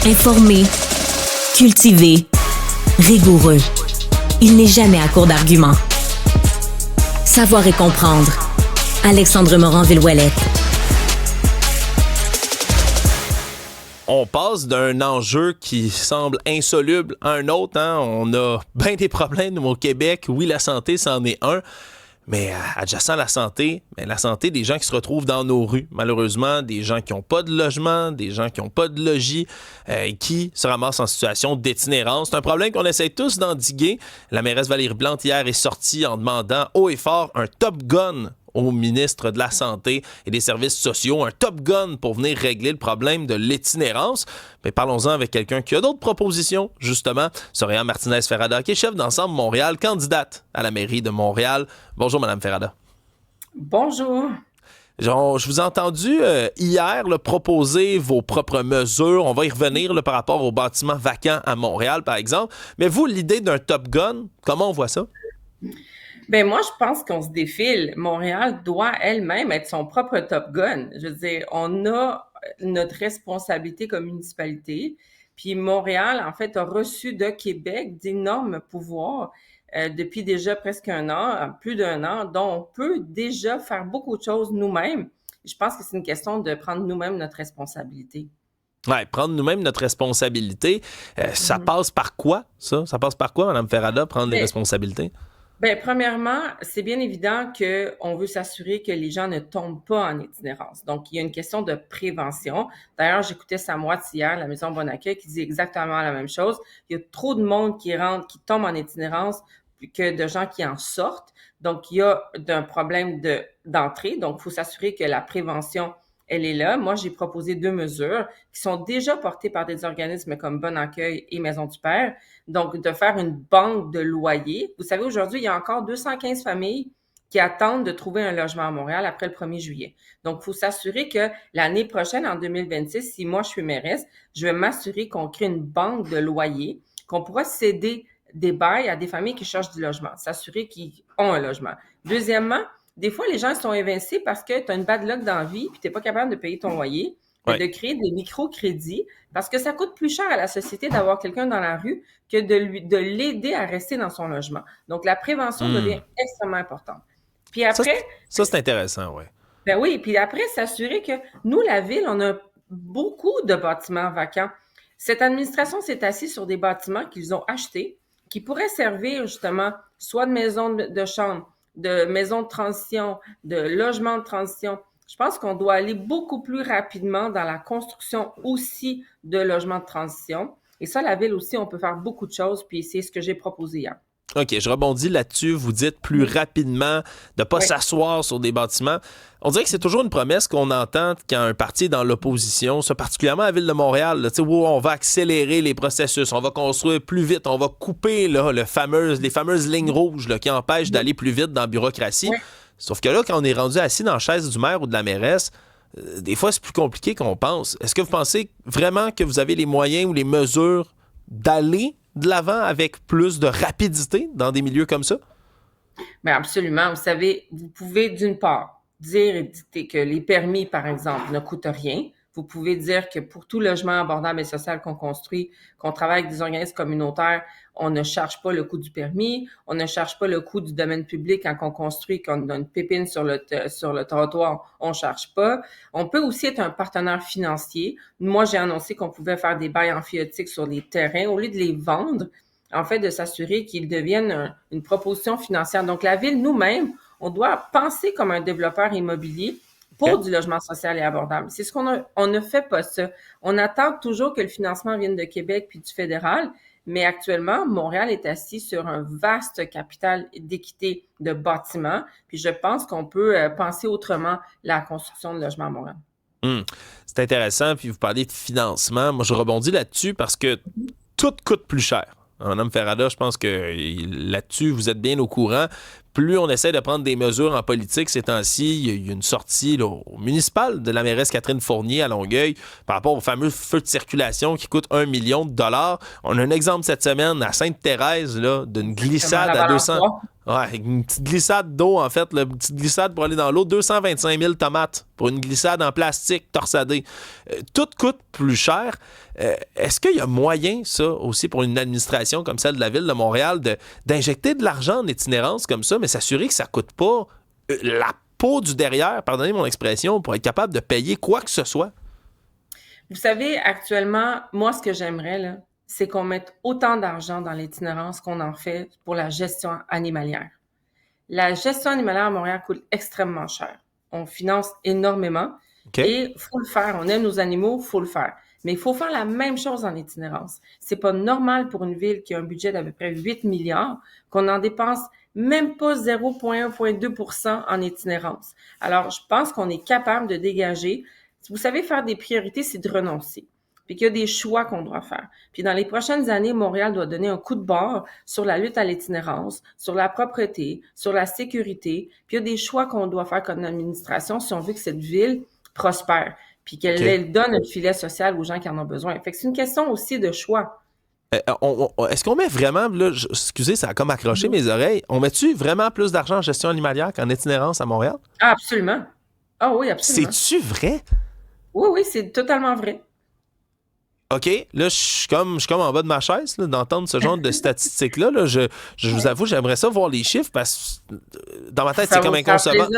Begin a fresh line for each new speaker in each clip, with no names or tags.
Informé, cultivé, rigoureux. Il n'est jamais à court d'arguments. Savoir et comprendre. Alexandre Morin-Villouellette.
On passe d'un enjeu qui semble insoluble à un autre. On a bien des problèmes au Québec. Oui, la santé, c'en est un. Mais adjacent à la santé des gens qui se retrouvent dans nos rues, malheureusement, des gens qui n'ont pas de logement, des gens qui n'ont pas de logis, qui se ramassent en situation d'itinérance. C'est un problème qu'on essaie tous d'endiguer. La mairesse Valérie Plante, hier, est sortie en demandant haut et fort un Top Gun au ministre de la Santé et des Services sociaux, un Top Gun pour venir régler le problème de l'itinérance. Mais parlons-en avec quelqu'un qui a d'autres propositions, justement. Soraya Martinez-Ferrada, qui est chef d'Ensemble Montréal, candidate à la mairie de Montréal. Bonjour, Mme Ferrada.
Bonjour.
Je vous ai entendu hier proposer vos propres mesures. On va y revenir par rapport aux bâtiments vacants à Montréal, par exemple. Mais vous, l'idée d'un Top Gun, comment on voit ça?
Ben moi, je pense qu'on se défile. Montréal doit elle-même être son propre Top Gun. Je veux dire, on a notre responsabilité comme municipalité. Puis Montréal, en fait, a reçu de Québec d'énormes pouvoirs depuis déjà presque un an, plus d'un an, dont on peut déjà faire beaucoup de choses nous-mêmes. Je pense que c'est une question de prendre nous-mêmes notre responsabilité.
Oui, prendre nous-mêmes notre responsabilité. Ça passe par quoi, ça? Ça passe par quoi, Mme Ferrada, prendre les responsabilités?
Bien, premièrement, c'est bien évident qu'on veut s'assurer que les gens ne tombent pas en itinérance. Donc, il y a une question de prévention. D'ailleurs, j'écoutais Sam Watts hier, la Maison Bon Accueil, qui dit exactement la même chose. Il y a trop de monde qui rentre, qui tombe en itinérance, que de gens qui en sortent. Donc, il y a un problème d'entrée. Donc, il faut s'assurer que la prévention, elle est là. Moi, j'ai proposé 2 mesures qui sont déjà portées par des organismes comme Bon Accueil et Maison du Père. Donc, de faire une banque de loyers. Vous savez, aujourd'hui, il y a encore 215 familles qui attendent de trouver un logement à Montréal après le 1er juillet. Donc, il faut s'assurer que l'année prochaine, en 2026, si moi je suis mairesse, je vais m'assurer qu'on crée une banque de loyers, qu'on pourra céder des bails à des familles qui cherchent du logement, s'assurer qu'ils ont un logement. Deuxièmement, des fois, les gens sont évincés parce que tu as une bad luck dans la vie puis tu n'es pas capable de payer ton loyer.
Ouais.
De créer des microcrédits parce que ça coûte plus cher à la société d'avoir quelqu'un dans la rue que de l'aider à rester dans son logement. Donc, la prévention devient extrêmement importante. Puis après...
Ça c'est intéressant, oui.
Ben oui, puis après, s'assurer que nous, la Ville, on a beaucoup de bâtiments vacants. Cette administration s'est assise sur des bâtiments qu'ils ont achetés, qui pourraient servir justement soit de maisons de chambre, de maisons de transition, de logements de transition. Je pense qu'on doit aller beaucoup plus rapidement dans la construction aussi de logements de transition. Et ça, la Ville aussi, on peut faire beaucoup de choses, puis c'est ce que j'ai proposé hier.
OK, je rebondis là-dessus. Vous dites plus rapidement de ne pas s'asseoir sur des bâtiments. On dirait que c'est toujours une promesse qu'on entend quand un parti est dans l'opposition, ça, particulièrement à la Ville de Montréal, là, où on va accélérer les processus, on va construire plus vite, on va couper là, les fameuses lignes rouges là, qui empêchent d'aller plus vite dans la bureaucratie.
Oui.
Sauf que là, quand on est rendu assis dans la chaise du maire ou de la mairesse, des fois, c'est plus compliqué qu'on pense. Est-ce que vous pensez vraiment que vous avez les moyens ou les mesures d'aller de l'avant avec plus de rapidité dans des milieux comme ça?
Bien, absolument. Vous savez, vous pouvez d'une part dire et dicter que les permis, par exemple, ne coûtent rien. Vous pouvez dire que pour tout logement abordable et social qu'on construit, qu'on travaille avec des organismes communautaires, on ne charge pas le coût du permis, on ne charge pas le coût du domaine public quand on construit, quand on a une pépine sur le trottoir, on ne charge pas. On peut aussi être un partenaire financier. Moi, j'ai annoncé qu'on pouvait faire des bails amphithéotiques sur les terrains au lieu de les vendre, en fait, de s'assurer qu'ils deviennent une proposition financière. Donc, la Ville, nous-mêmes, on doit penser comme un développeur immobilier pour du logement social et abordable. C'est ce on ne fait pas ça. On attend toujours que le financement vienne de Québec puis du fédéral, mais actuellement, Montréal est assis sur un vaste capital d'équité de bâtiments, puis je pense qu'on peut penser autrement la construction de logements à Montréal.
C'est intéressant, puis vous parlez de financement. Moi, je rebondis là-dessus parce que tout coûte plus cher. Mme Ferrada, je pense que là-dessus, vous êtes bien au courant. plus on essaie de prendre des mesures en politique ces temps-ci, il y a une sortie là, au municipal de la mairesse Catherine Fournier à Longueuil par rapport au fameux feu de circulation qui coûte 1 million de dollars. On a un exemple cette semaine à Sainte-Thérèse là, d'une glissade à 200... Ouais, une petite glissade d'eau, en fait, une petite glissade pour aller dans l'eau, 225 000 tomates pour une glissade en plastique torsadée. Tout coûte plus cher. Est-ce qu'il y a moyen, ça, aussi, pour une administration comme celle de la Ville de Montréal, d'injecter de l'argent en itinérance comme ça, mais s'assurer que ça ne coûte pas la peau du derrière, pardonnez mon expression, pour être capable de payer quoi que ce soit?
Vous savez, actuellement, moi, ce que j'aimerais, là, c'est qu'on mette autant d'argent dans l'itinérance qu'on en fait pour la gestion animalière. La gestion animalière à Montréal coûte extrêmement cher. On finance énormément et il faut le faire. On aime nos animaux, il faut le faire. Mais il faut faire la même chose en itinérance. C'est pas normal pour une ville qui a un budget d'à peu près 8 milliards qu'on en dépense même pas 0,1-0,2% en itinérance. Alors, je pense qu'on est capable de dégager. Vous savez, faire des priorités, c'est de renoncer. Puis qu'il y a des choix qu'on doit faire. Puis dans les prochaines années, Montréal doit donner un coup de barre sur la lutte à l'itinérance, sur la propreté, sur la sécurité. Puis il y a des choix qu'on doit faire comme administration si on veut que cette ville prospère, puis qu'elle donne un filet social aux gens qui en ont besoin. Fait que c'est une question aussi de choix.
Est-ce qu'on met vraiment, là, excusez, ça a comme accroché mes oreilles, on met-tu vraiment plus d'argent en gestion animalière qu'en itinérance à Montréal?
Ah, absolument. Ah oui, absolument.
C'est-tu vrai?
Oui, c'est totalement vrai.
OK, là, je suis comme en bas de ma chaise là, d'entendre ce genre de statistiques-là. Là. Je vous avoue, j'aimerais ça voir les chiffres parce que dans ma tête, c'est comme inconcevable.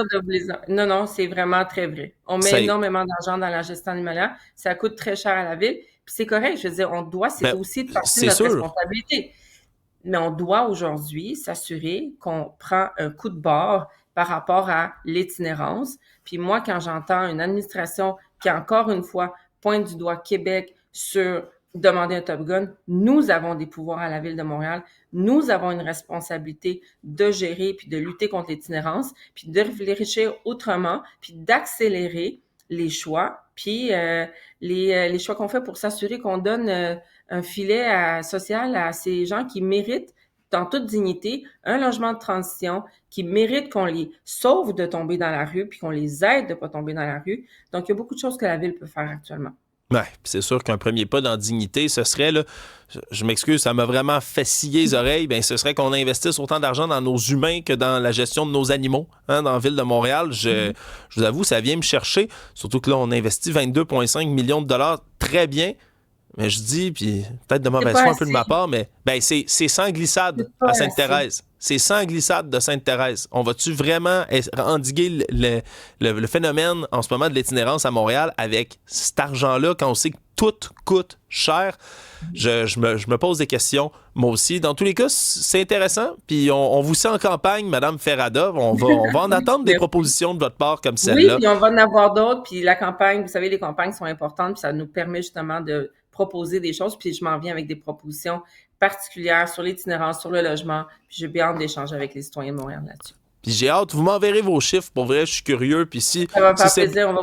Non, c'est vraiment très vrai. On met énormément d'argent dans la gestion animalière. Ça coûte très cher à la ville. Puis c'est correct, je veux dire, on doit, c'est aussi de partie de notre responsabilité. Mais on doit aujourd'hui s'assurer qu'on prend un coup de barre par rapport à l'itinérance. Puis moi, quand j'entends une administration qui, encore une fois, pointe du doigt Québec sur demander un Top Gun, nous avons des pouvoirs à la Ville de Montréal, nous avons une responsabilité de gérer puis de lutter contre l'itinérance, puis de réfléchir autrement, puis d'accélérer les choix, puis les choix qu'on fait pour s'assurer qu'on donne un filet social à ces gens qui méritent, dans toute dignité, un logement de transition, qui méritent qu'on les sauve de tomber dans la rue, puis qu'on les aide de ne pas tomber dans la rue. Donc, il y a beaucoup de choses que la Ville peut faire actuellement.
Oui, c'est sûr qu'un premier pas dans la dignité, ce serait, là, je m'excuse, ça m'a vraiment fait scier les oreilles, bien, ce serait qu'on investisse autant d'argent dans nos humains que dans la gestion de nos animaux dans la Ville de Montréal. Je vous avoue, ça vient me chercher, surtout que là, on investit 22,5 millions de dollars, très bien, mais je dis, puis peut-être de mauvaise foi un peu de ma part, mais ben, c'est sans glissade à Sainte-Thérèse. C'est sans glissade de Sainte-Thérèse. On va-tu vraiment endiguer le phénomène en ce moment de l'itinérance à Montréal avec cet argent-là quand on sait que tout coûte cher? Je me pose des questions, moi aussi. Dans tous les cas, c'est intéressant. Puis on vous sent en campagne, Mme Ferrada. On va en attendre des propositions de votre part comme celle-là.
Oui, puis on va en avoir d'autres. Puis la campagne, vous savez, les campagnes sont importantes. Puis ça nous permet justement de proposer des choses. Puis je m'en viens avec des propositions particulières sur l'itinérance, sur le logement. Puis j'ai bien hâte d'échanger avec les citoyens de Montréal là-dessus.
Puis j'ai hâte, vous m'enverrez vos chiffres. Pour vrai, je suis curieux. Puis si
ça va me faire plaisir, on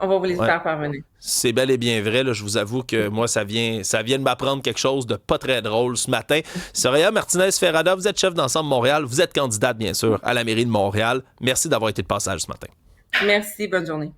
va vous les faire parvenir.
C'est bel et bien vrai. Là, je vous avoue que moi, ça vient de m'apprendre quelque chose de pas très drôle ce matin. Soraya Martinez-Ferrada, vous êtes chef d'Ensemble Montréal. Vous êtes candidate, bien sûr, à la mairie de Montréal. Merci d'avoir été de passage ce matin.
Merci, bonne journée.